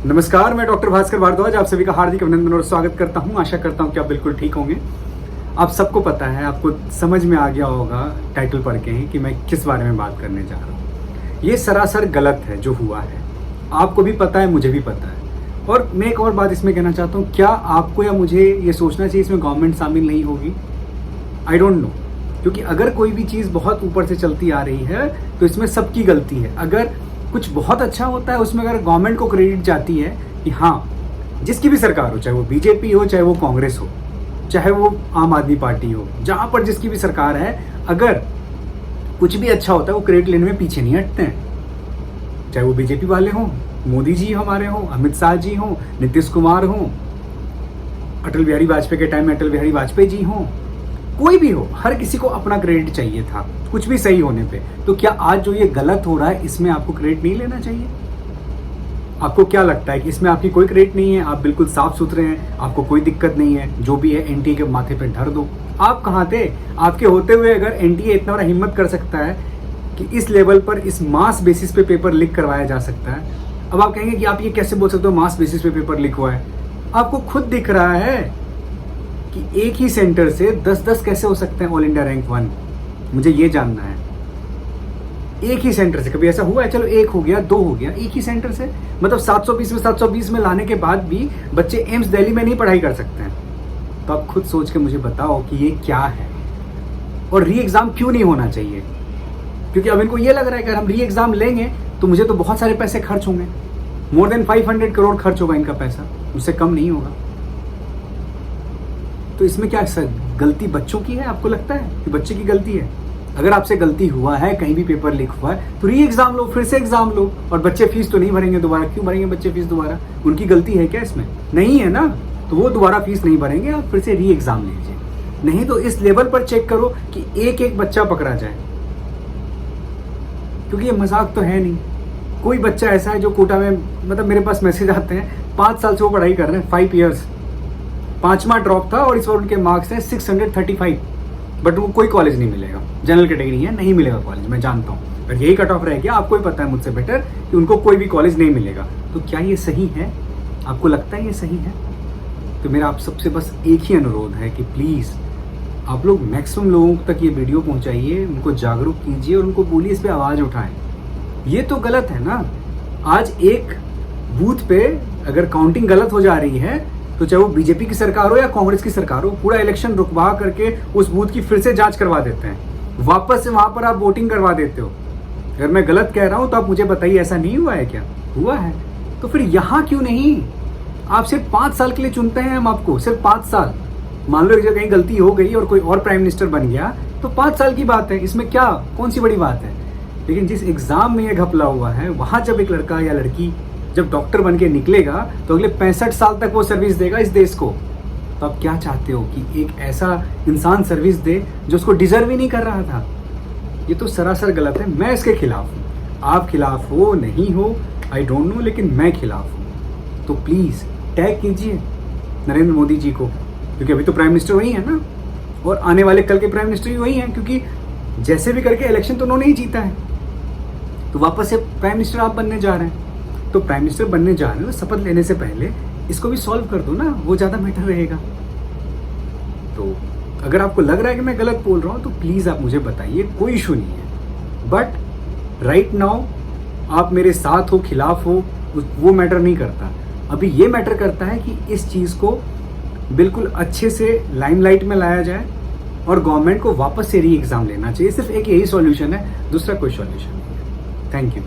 नमस्कार, मैं डॉक्टर भास्कर भारद्वाज आप सभी का हार्दिक अभिनंदन और स्वागत करता हूं। आशा करता हूं कि आप बिल्कुल ठीक होंगे। आप सबको पता है, आपको समझ में आ गया होगा टाइटल पढ़ के ही कि मैं किस बारे में बात करने जा रहा हूं। ये सरासर गलत है जो हुआ है, आपको भी पता है, मुझे भी पता है। और मैं एक और बात इसमें कहना चाहता हूँ, क्या आपको या मुझे ये सोचना चाहिए इसमें गवर्नमेंट शामिल नहीं होगी? आई डोंट नो, क्योंकि अगर कोई भी चीज़ बहुत ऊपर से चलती आ रही है तो इसमें सबकी गलती है। अगर कुछ बहुत अच्छा होता है उसमें अगर गवर्नमेंट को क्रेडिट जाती है कि हाँ, जिसकी भी सरकार हो, चाहे वो बीजेपी हो, चाहे वो कांग्रेस हो, चाहे वो आम आदमी पार्टी हो, जहाँ पर जिसकी भी सरकार है, अगर कुछ भी अच्छा होता है वो क्रेडिट लेने में पीछे नहीं हटते हैं। चाहे वो बीजेपी वाले हों, मोदी जी हमारे हों, अमित शाह जी हों, नीतीश कुमार हों, अटल बिहारी वाजपेयी के टाइम में अटल बिहारी वाजपेयी जी हों, कोई भी हो, हर किसी को अपना क्रेडिट चाहिए था कुछ भी सही होने पे। तो क्या आज जो ये गलत हो रहा है इसमें आपको क्रेडिट नहीं लेना चाहिए? आपको क्या लगता है कि इसमें आपकी कोई क्रेडिट नहीं है, आप बिल्कुल साफ सुथरे हैं, आपको कोई दिक्कत नहीं है, जो भी है एनटीए के माथे पे धर दो? आप कहाँ थे? आपके होते हुए अगर एनटीए इतना बड़ा हिम्मत कर सकता है कि इस लेवल पर, इस मास बेसिस पे पेपर लीक करवाया जा सकता है, अब आप कहेंगे कि आप ये कैसे बोल सकते हो मास बेसिस पे पेपर लीक हुआ है? आपको खुद दिख रहा है कि एक ही सेंटर से 10-10 कैसे हो सकते हैं ऑल इंडिया रैंक 1? मुझे ये जानना है। एक ही सेंटर से कभी ऐसा हुआ है? चलो एक हो गया, दो हो गया, एक ही सेंटर से मतलब 720 में 720 में लाने के बाद भी बच्चे एम्स दिल्ली में नहीं पढ़ाई कर सकते हैं। तो आप खुद सोच के मुझे बताओ कि ये क्या है और री एग्जाम क्यों नहीं होना चाहिए? क्योंकि अब इनको ये लग रहा है कि अगर हम री एग्जाम लेंगे तो मुझे तो बहुत सारे पैसे खर्च होंगे, मोर देन 500 करोड़ खर्च होगा इनका पैसा, उससे कम नहीं होगा। तो इसमें क्या गलती बच्चों की है? आपको लगता है कि बच्चे की गलती है? अगर आपसे गलती हुआ है, कहीं भी पेपर लीक हुआ है, तो री एग्जाम लो, फिर से एग्जाम लो। और बच्चे फीस तो नहीं भरेंगे दोबारा। क्यों भरेंगे बच्चे फीस दोबारा? उनकी गलती है क्या इसमें? नहीं है ना, तो वो दोबारा फीस नहीं भरेंगे, आप फिर से री एग्जाम लीजिए। नहीं तो इस लेवल पर चेक करो कि एक एक बच्चा पकड़ा जाए, क्योंकि ये मजाक तो है नहीं। कोई बच्चा ऐसा है जो कोटा में, मतलब मेरे पास मैसेज आते हैं, 5 साल से वो पढ़ाई कर रहे हैं, 5 ईयर्स, 5वां ड्रॉप था और इस बार उनके मार्क्स हैं 635, बट वो कोई कॉलेज नहीं मिलेगा, जनरल कैटेगरी है, नहीं मिलेगा कॉलेज, मैं जानता हूँ। और यही कट ऑफ रह गया, आपको ही पता है मुझसे बेटर कि उनको कोई भी कॉलेज नहीं मिलेगा। तो क्या ये सही है? आपको लगता है ये सही है? तो मेरा आप सबसे बस एक ही अनुरोध है कि प्लीज़ आप लोग मैक्सिमम लोगों तक ये वीडियो पहुँचाइए, उनको जागरूक कीजिए और उनको बोलिए, इस पर आवाज़ उठाएं। ये तो गलत है ना। आज एक बूथ पे अगर काउंटिंग गलत हो जा रही है तो चाहे वो बीजेपी की सरकार हो या कांग्रेस की सरकार हो, पूरा इलेक्शन रुकवा करके उस बूथ की फिर से जांच करवा देते हैं, वापस से वहां पर आप वोटिंग करवा देते हो। अगर मैं गलत कह रहा हूं तो आप मुझे बताइए, ऐसा नहीं हुआ है क्या? हुआ है। तो फिर यहां क्यों नहीं? आप सिर्फ 5 साल के लिए चुनते हैं हम आपको, सिर्फ 5 साल। मान लो जब कहीं गलती हो गई और कोई और प्राइम मिनिस्टर बन गया तो 5 साल की बात है, इसमें क्या, कौन सी बड़ी बात है? लेकिन जिस एग्जाम में ये घपला हुआ है, वहां जब एक लड़का या लड़की जब डॉक्टर बन के निकलेगा तो अगले 65 साल तक वो सर्विस देगा इस देश को। तो आप क्या चाहते हो कि एक ऐसा इंसान सर्विस दे जो उसको डिजर्व ही नहीं कर रहा था? ये तो सरासर गलत है। मैं इसके खिलाफ हूँ। आप खिलाफ हो नहीं हो आई डोंट नो, लेकिन मैं खिलाफ हूँ। तो प्लीज़ टैग कीजिए नरेंद्र मोदी जी को, क्योंकि अभी तो प्राइम मिनिस्टर वही है ना, और आने वाले कल के प्राइम मिनिस्टर भी वही हैं, क्योंकि जैसे भी करके इलेक्शन तो उन्होंने ही जीता है। तो वापस से प्राइम मिनिस्टर आप बनने जा रहे हैं, तो प्राइम मिनिस्टर बनने जा रहे हो, शपथ लेने से पहले इसको भी सॉल्व कर दो ना, वो ज़्यादा बेटर रहेगा। तो अगर आपको लग रहा है कि मैं गलत बोल रहा हूँ तो प्लीज़ आप मुझे बताइए, कोई इशू नहीं है। बट राइट नाउ आप मेरे साथ हो, खिलाफ हो, वो मैटर नहीं करता। अभी ये मैटर करता है कि इस चीज़ को बिल्कुल अच्छे से लाइमलाइट में लाया जाए और गवर्नमेंट को वापस से री एग्ज़ाम लेना चाहिए। सिर्फ एक यही सॉल्यूशन है, दूसरा कोई सॉल्यूशन नहीं है। Thank you.